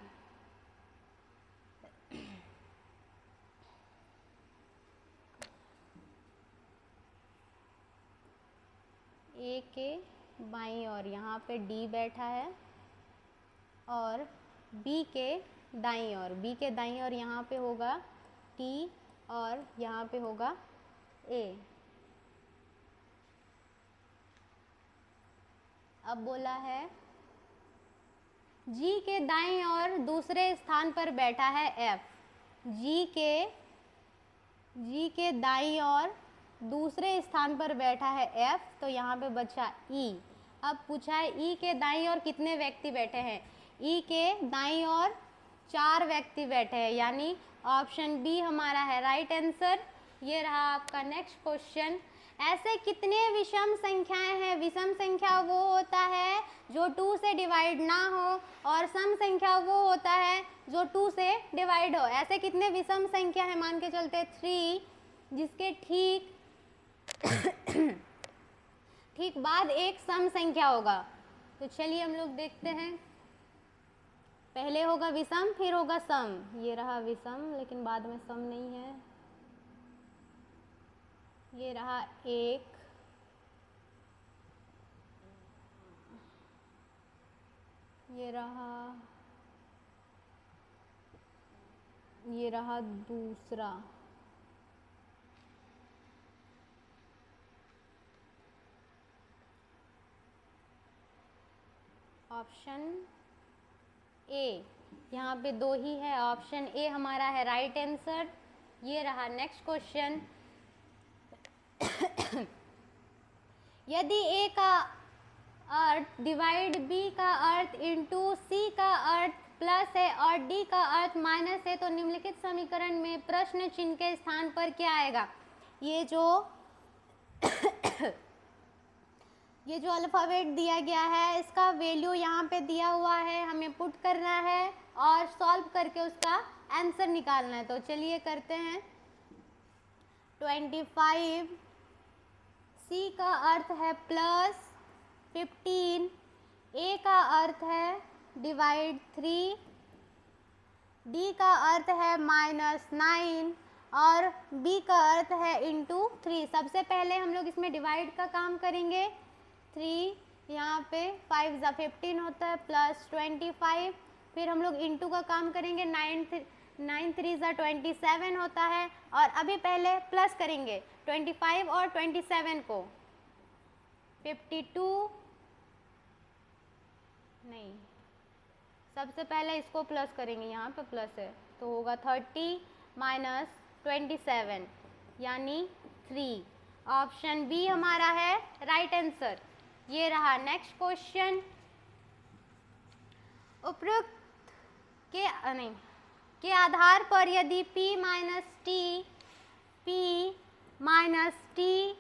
ए के बाईं ओर यहाँ पे डी बैठा है और बी के दाईं ओर यहाँ पे होगा टी और यहाँ पे होगा ए। अब बोला है जी के दाईं ओर दूसरे स्थान पर बैठा है एफ। जी के दाईं ओर दूसरे स्थान पर बैठा है एफ, तो यहाँ पे बचा ई। अब पूछा है ई के दाईं ओर कितने व्यक्ति बैठे हैं। ई के दाईं ओर 4 व्यक्ति बैठे हैं, यानी ऑप्शन बी हमारा है राइट आंसर। ये रहा आपका नेक्स्ट क्वेश्चन। ऐसे कितने विषम संख्याएं हैं। विषम संख्या वो होता है जो 2 से डिवाइड ना हो, और सम संख्या वो होता है जो 2 से डिवाइड हो। ऐसे कितने विषम संख्या है, मान के चलते 3, जिसके ठीक बाद एक सम संख्या होगा। तो चलिए हम लोग देखते हैं। पहले होगा विषम, फिर होगा सम। ये रहा विषम, लेकिन बाद में सम नहीं है। ये रहा 1, ये रहा दूसरा। ऑप्शन ए, यहाँ पे 2 ही है, ऑप्शन ए हमारा है राइट आंसर। ये रहा नेक्स्ट क्वेश्चन। यदि ए का अर्थ डिवाइड बी का अर्थ इंटू सी का अर्थ प्लस है और डी का अर्थ माइनस है तो निम्नलिखित समीकरण में प्रश्न चिन्ह के स्थान पर क्या आएगा। ये जो अल्फ़ाबेट दिया गया है इसका वैल्यू यहाँ पे दिया हुआ है, हमें पुट करना है और सॉल्व करके उसका आंसर निकालना है। तो चलिए करते हैं। 25 सी का अर्थ है प्लस 15, ए का अर्थ है डिवाइड 3, डी का अर्थ है -9 और बी का अर्थ है इंटू 3। सबसे पहले हम लोग इसमें डिवाइड का काम करेंगे। 3 यहाँ पे 5 ज़ा 15 होता है प्लस 25, फिर हम लोग इंटू का काम करेंगे। 9 3 ज़ा 27 होता है और अभी पहले प्लस करेंगे 25 और 27 को। 52 नहीं, सबसे पहले इसको प्लस करेंगे, यहाँ पे प्लस है तो होगा 30 माइनस 27 यानी 3। ऑप्शन बी हमारा है राइट आंसर। ये रहा नेक्स्ट क्वेश्चन। उपरोक्त के आधार पर यदि p minus T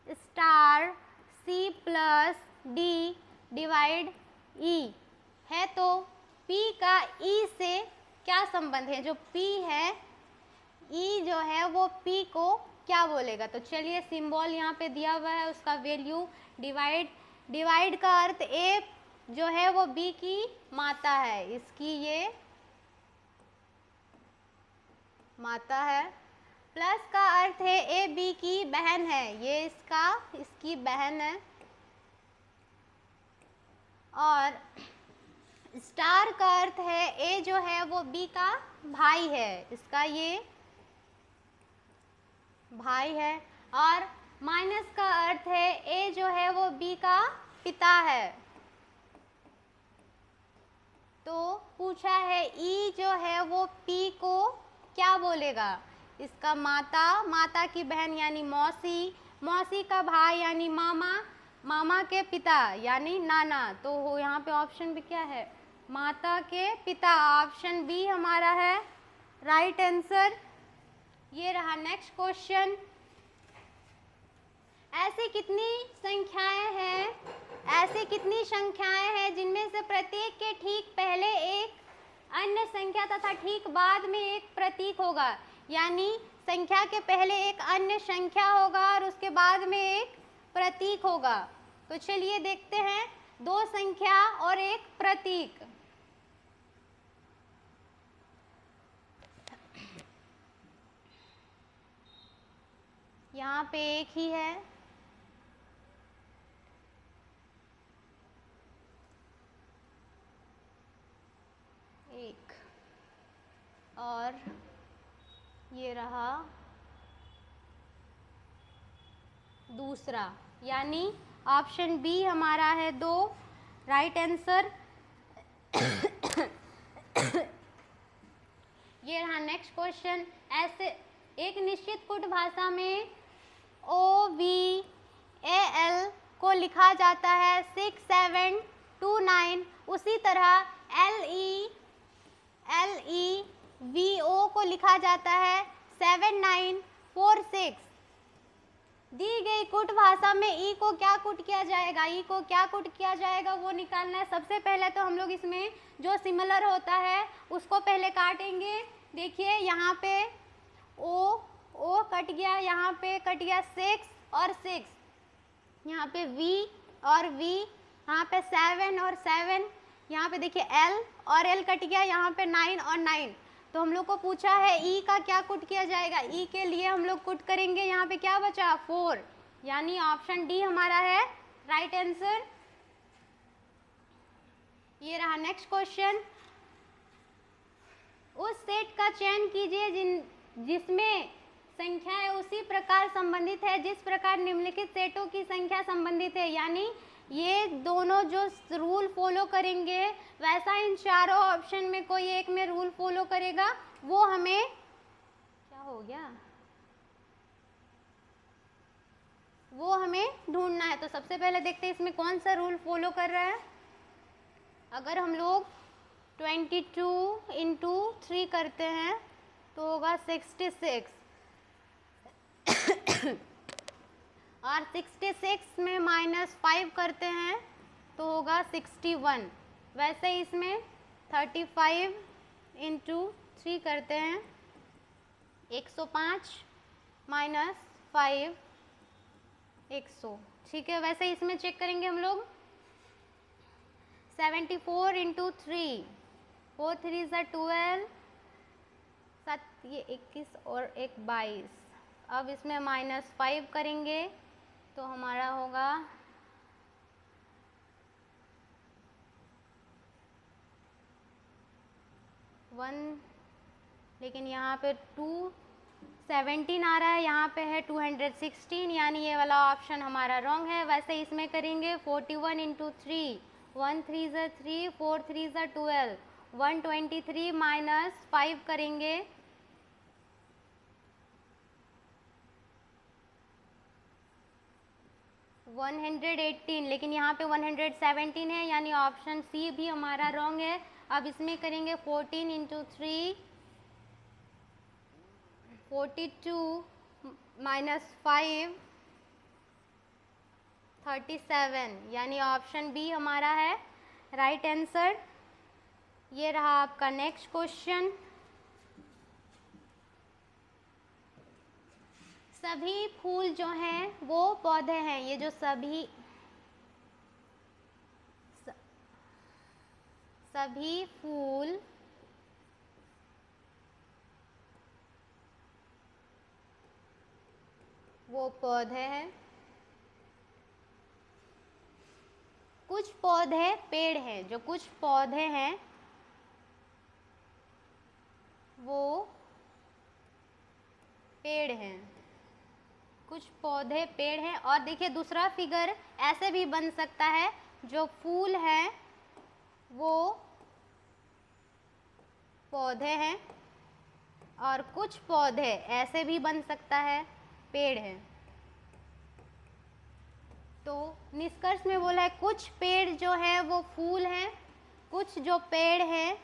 star c plus D divide e है तो p का e से क्या संबंध है। जो p है e जो है वो p को क्या बोलेगा। तो चलिए सिंबल यहाँ पे दिया हुआ है, उसका वैल्यू डिवाइड का अर्थ a जो है वो b की माता है, इसकी ये माता है। प्लस का अर्थ है a b की बहन है, ये इसकी बहन है। और स्टार का अर्थ है a जो है वो b का भाई है, इसका ये भाई है। और माइनस का अर्थ है a जो है वो b का पिता है। तो पूछा है e जो है वो p को क्या बोलेगा। इसका माता की बहन यानी मौसी का भाई यानी मामा के पिता यानी नाना। तो यहाँ पे ऑप्शन भी क्या है, माता के पिता। ऑप्शन बी हमारा है राइट आंसर। ये रहा नेक्स्ट क्वेश्चन। ऐसी कितनी संख्याएं हैं जिनमें से प्रत्येक के ठीक पहले एक अन्य संख्या तथा ठीक बाद में एक प्रतीक होगा। यानी संख्या के पहले एक अन्य संख्या होगा और उसके बाद में एक प्रतीक होगा। तो चलिए देखते हैं, दो संख्या और एक प्रतीक। यहाँ पे एक ही है, एक और ये रहा दूसरा, यानी ऑप्शन बी हमारा है 2 राइट आंसर। ये रहा नेक्स्ट क्वेश्चन। ऐसे एक निश्चित कुट भाषा में OVAL को लिखा जाता है 6729, उसी तरह LEVO को लिखा जाता है 7946। दी गई कुट भाषा में ई को क्या कुट किया जाएगा, वो निकालना है। सबसे पहले तो हम लोग इसमें जो सिमिलर होता है उसको पहले काटेंगे। देखिए यहाँ पे ओ कट गया, यहाँ पे कट गया 6 और 6, यहाँ पे V और V, यहाँ पे 7 और 7, यहाँ पे देखिए L और L कट गया, यहाँ पे 9 और 9। तो हम लोग को पूछा है E का क्या कुट किया जाएगा। E के लिए हम लोग कुट करेंगे, यहाँ पे क्या बचा 4, यानी ऑप्शन डी हमारा है राइट आंसर। ये रहा नेक्स्ट क्वेश्चन। उस सेट का चयन कीजिए जिसमें संख्याएं उसी प्रकार संबंधित है जिस प्रकार निम्नलिखित सेटों की संख्या संबंधित है। यानी ये दोनों जो रूल फॉलो करेंगे वैसा इन चारों ऑप्शन में कोई एक में रूल फॉलो करेगा, वो हमें क्या हो गया, वो हमें ढूंढना है। तो सबसे पहले देखते हैं इसमें कौन सा रूल फॉलो कर रहा है। अगर हम लोग 22 इंटू 3 करते हैं तो होगा 66 और 66 में -5 करते हैं तो होगा 61। वैसे इसमें 35 इंटू 3 करते हैं 105 -5 100, ठीक है। वैसे इसमें चेक करेंगे हम लोग 74 इंटू 3, 4 3 ज़ा 12, 7 ये 21 और 1 22। अब इसमें -5 करेंगे तो हमारा होगा 1, लेकिन यहाँ पे 217 आ रहा है, यहाँ पे है 216, यानी ये वाला ऑप्शन हमारा रॉन्ग है। वैसे इसमें करेंगे 41 इंटू 3, 1 3 ज़ा 3, 4 3 ज़ा 12, 123 -5 करेंगे 118, लेकिन यहाँ पे 117 है, यानी ऑप्शन सी भी हमारा रॉन्ग है। अब इसमें करेंगे 14 इंटू 3, 42 -5 37, यानी ऑप्शन बी हमारा है राइट आंसर। ये रहा आपका नेक्स्ट क्वेश्चन। सभी फूल जो हैं वो पौधे हैं। ये जो सभी फूल वो पौधे हैं, कुछ पौधे पेड़ हैं। जो कुछ पौधे हैं वो पेड़ हैं, कुछ पौधे पेड़ हैं। और देखिए दूसरा फिगर ऐसे भी बन सकता है, जो फूल हैं वो पौधे हैं और कुछ पौधे ऐसे भी बन सकता है पेड़ हैं। तो निष्कर्ष में बोला है कुछ पेड़ जो है वो फूल हैं, कुछ जो पेड़ हैं,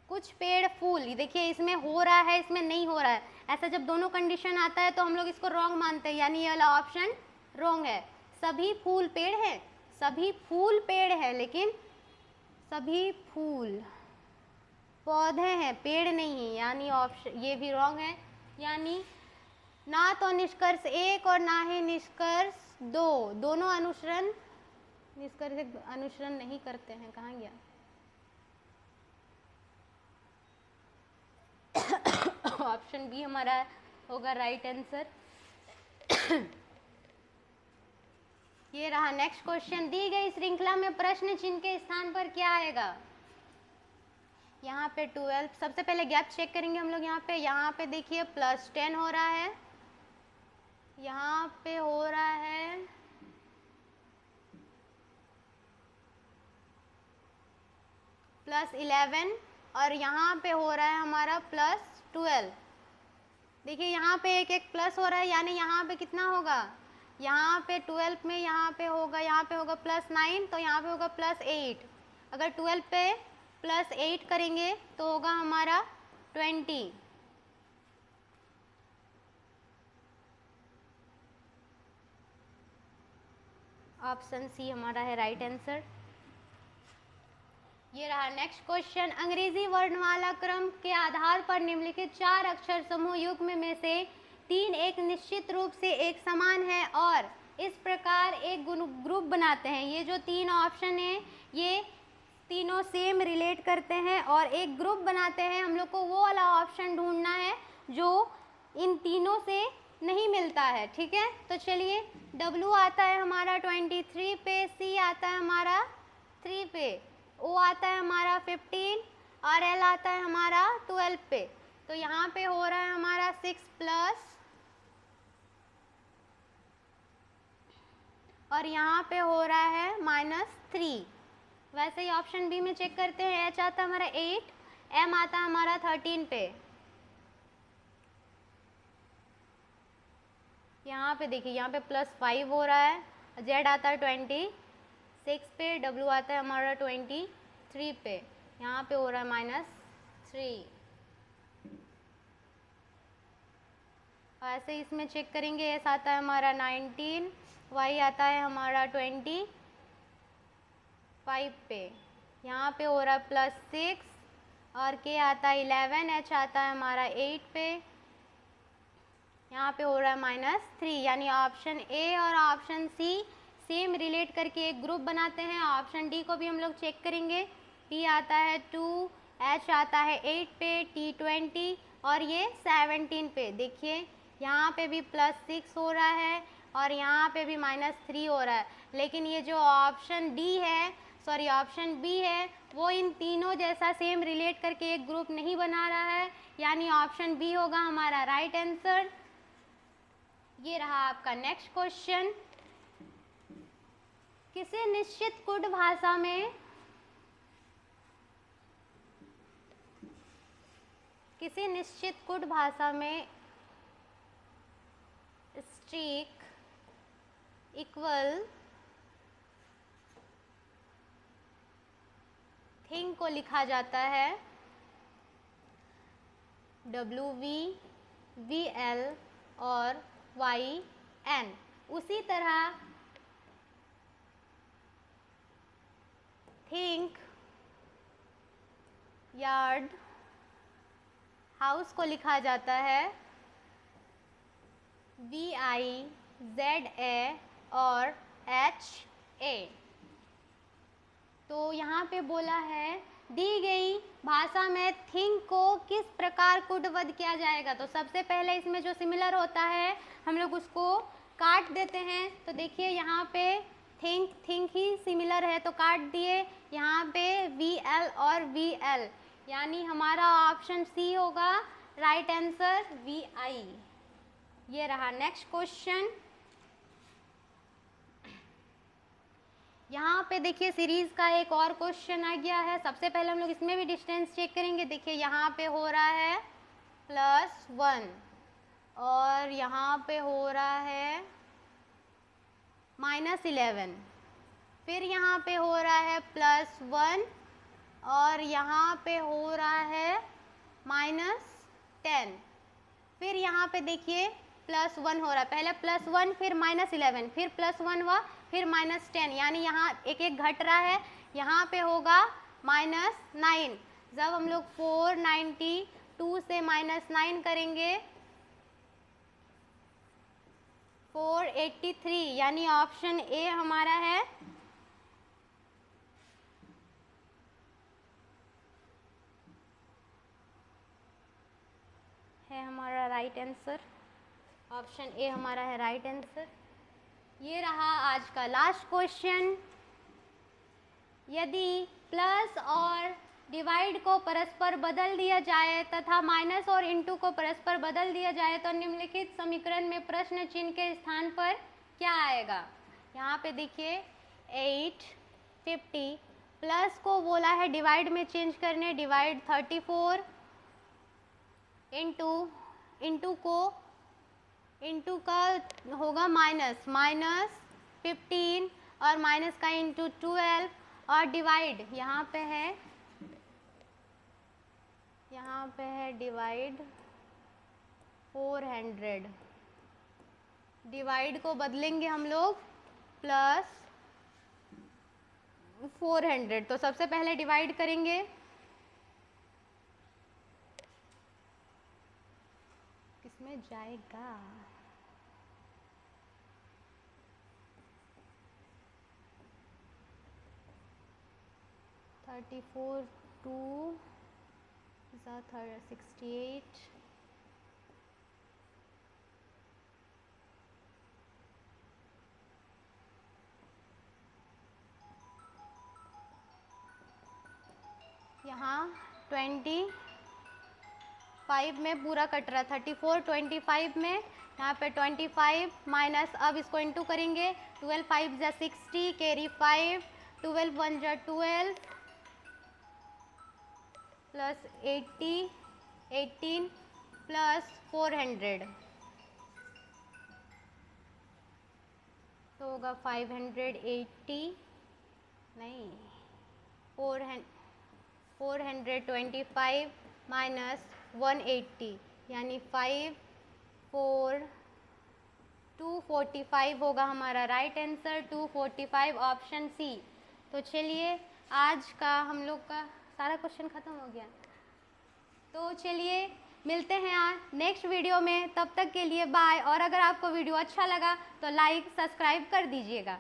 कुछ पेड़ फूल। देखिए इसमें हो रहा है, इसमें नहीं हो रहा है। ऐसा जब दोनों कंडीशन आता है तो हम लोग इसको रॉन्ग मानते हैं, यानी ये वाला ऑप्शन रॉन्ग है। सभी फूल पेड़ हैं, सभी फूल पेड़ है, लेकिन सभी फूल पौधे हैं, पेड़ नहीं है, यानी ऑप्शन ये भी रॉन्ग है। यानी ना तो निष्कर्ष 1 और ना ही निष्कर्ष 2, दोनों निष्कर्ष अनुसरण नहीं करते हैं। कहाँ गया? ऑप्शन बी हमारा होगा राइट आंसर। ये रहा नेक्स्ट क्वेश्चन। दी गई श्रृंखला में प्रश्न चिन्ह के स्थान पर क्या आएगा? यहाँ पे 12, सबसे पहले गैप चेक करेंगे हम लोग। यहाँ पे देखिए +10 हो रहा है, यहाँ पे हो रहा है +11 और यहाँ पे हो रहा है हमारा +12। देखिए यहाँ पे एक प्लस हो रहा है, यानी यहाँ पे कितना होगा? यहाँ पे 12 में यहाँ पे होगा +9, तो यहाँ पे होगा +8। अगर 12 पे +8 करेंगे तो होगा हमारा 20। ऑप्शन सी हमारा है राइट आंसर। ये रहा नेक्स्ट क्वेश्चन। अंग्रेजी वर्णमाला क्रम के आधार पर निम्नलिखित 4 अक्षर समूह युग्म में से 3 एक निश्चित रूप से एक समान है और इस प्रकार एक ग्रुप बनाते हैं। ये जो 3 ऑप्शन है ये तीनों सेम रिलेट करते हैं और एक ग्रुप बनाते हैं। हम लोग को वो वाला ऑप्शन ढूंढना है जो इन तीनों से नहीं मिलता है, ठीक है। तो चलिए, W आता है हमारा 23 पे, C आता है हमारा 3 पे, O आता है हमारा 15 और L आता है हमारा 12 पे। तो यहाँ पे हो रहा है हमारा 6 प्लस और यहाँ पे हो रहा है -3। वैसे ही ऑप्शन बी में चेक करते हैं। H आता है हमारा 8, m आता है हमारा 13 पे, यहाँ पे देखिए यहाँ पे +5 हो रहा है, z आता है 26 पे, w आता है हमारा 23 पे, यहाँ पे हो रहा है -3। ऐसे इसमें चेक करेंगे, s आता है हमारा 19, y आता है हमारा 25 पे, यहाँ पे हो रहा है +6 और k आता है 11, h आता है हमारा 8 पे, यहाँ पे हो रहा है -3। यानी ऑप्शन ए और ऑप्शन सी सेम रिलेट करके एक ग्रुप बनाते हैं। ऑप्शन डी को भी हम लोग चेक करेंगे, p आता है 2, h आता है 8 पे, t 20 और ये 17 पे। देखिए यहाँ पे भी +6 हो रहा है और यहाँ पे भी -3 हो रहा है, लेकिन ये जो ऑप्शन डी है, सॉरी ऑप्शन बी है, वो इन तीनों जैसा सेम रिलेट करके एक ग्रुप नहीं बना रहा है, यानी ऑप्शन बी होगा हमारा राइट आंसर। ये रहा आपका नेक्स्ट क्वेश्चन। किसी निश्चित कुड भाषा में स्ट्रीक इक्वल थिंग को लिखा जाता है WV, VL और YN। उसी तरह थिंक यार्ड हाउस को लिखा जाता है VI, ZA और HA। तो यहाँ पे बोला है दी गई भाषा में थिंक को किस प्रकार कुडबद्ध किया जाएगा। तो सबसे पहले इसमें जो सिमिलर होता है हम लोग उसको काट देते हैं। तो देखिए यहाँ पे थिंक ही सिमिलर है तो काट दिए, यहाँ पे VL और VL, यानी हमारा ऑप्शन सी होगा राइट आंसर VI। ये रहा नेक्स्ट क्वेश्चन। यहाँ पे देखिए सीरीज का एक और क्वेश्चन आ गया है। सबसे पहले हम लोग इसमें भी डिस्टेंस चेक करेंगे। देखिए यहाँ पे हो रहा है +1 और यहाँ पे हो रहा है -11, फिर यहाँ पे हो रहा है +1 और यहाँ पे हो रहा है -10, फिर यहाँ पे देखिए +1 हो रहा है, पहले +1 फिर -11 फिर +1 हुआ फिर -10, यानी यहाँ एक एक घट रहा है। यहाँ पे होगा -9। जब हम लोग 492 से -9 करेंगे 483, यानी ऑप्शन ए हमारा है हमारा राइट आंसर। ऑप्शन ए हमारा है राइट आंसर। ये रहा आज का लास्ट क्वेश्चन। यदि प्लस और डिवाइड को परस्पर बदल दिया जाए तथा माइनस और इंटू को परस्पर बदल दिया जाए तो निम्नलिखित समीकरण में प्रश्न चिन्ह के स्थान पर क्या आएगा। यहाँ पे देखिए 8, 50, प्लस को बोला है डिवाइड में चेंज करने, डिवाइड 34, इंटू का होगा -15 और माइनस का इंटू 12 और डिवाइड यहाँ पे है डिवाइड 400। डिवाइड को बदलेंगे हम लोग +400। तो सबसे पहले डिवाइड करेंगे, किसमें जाएगा, (34) 2 68, यहाँ 25 में पूरा कट रहा, 34 25 में, यहाँ पे 25 माइनस, अब इसको इंटू करेंगे, 12 5 जा 60, कैरी 5, 12 1 जा 12, प्लस 18 प्लस 400 तो होगा 580 नहीं 425 माइनस 180 यानी 245 होगा हमारा राइट आंसर 245 ऑप्शन सी। तो चलिए आज का हम लोग का सारा क्वेश्चन ख़त्म हो गया। तो चलिए मिलते हैं आज नेक्स्ट वीडियो में, तब तक के लिए बाय। और अगर आपको वीडियो अच्छा लगा तो लाइक सब्सक्राइब कर दीजिएगा।